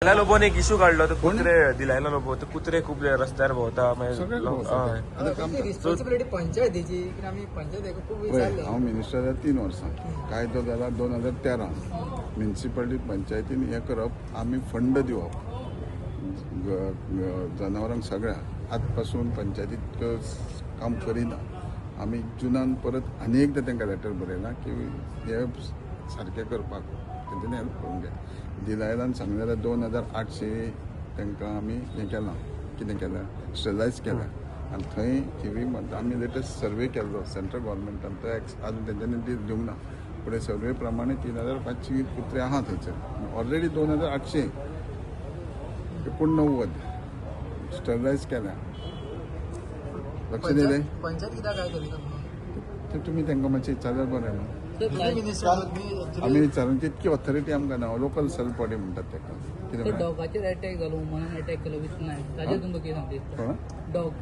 दिलाय लोबोन एक इश्यू काढलो तर कुत्रे दिलायला लोबो तर कुत्रे खूप रस्त्यावर भोवता रिस्पॉन्सिबिलिटी पंचायतीची की आम्ही पंचायत खूप विचारले हांव मिनिस्टर जाल्यार 3 वर्सां कायदो जाला 2013 म्युनिसिपालिटी पंचायतीन हें करप आमी फंड दिवप जनावरांक सगळ्या आज पासून पंचायतीत काम करिना आमी जुनान परत आनी एकदां तांकां लेटर बरयलां की हे सारकें करपाक तेंच्यांनी हेल्प करूंक जाय दिलायलान सांगलें जाल्यार 2800 तांकां आमी हें केलां कितें केलां स्टॅलायज केलां आनी थंय थिवी आमी लेटस्ट सर्वे केल्लो सेंट्रल गव्हर्मेंटान तो आजून तेंच्यांनी दिवंक ना फुडें सर्वे प्रमाणे 3500 कुत्रे आहा थंयसर ऑलरेडी 2800 89 स्टॅलायज केल्या लक्ष दिलें पंचायत कित्याक काय करिना ते तुमी तांकां मातशें विचारल्यार बरें न्हू आमी विचारून तितकी ऑथॉरिटी आमकां ना लोकल सेल्फ बॉडी म्हणटात ताका कितें डॉगाचेर अटॅक जालो हुमनान अटॅक केलो विसनाय ताजेर तुमकां कितें सांगता कोण डॉग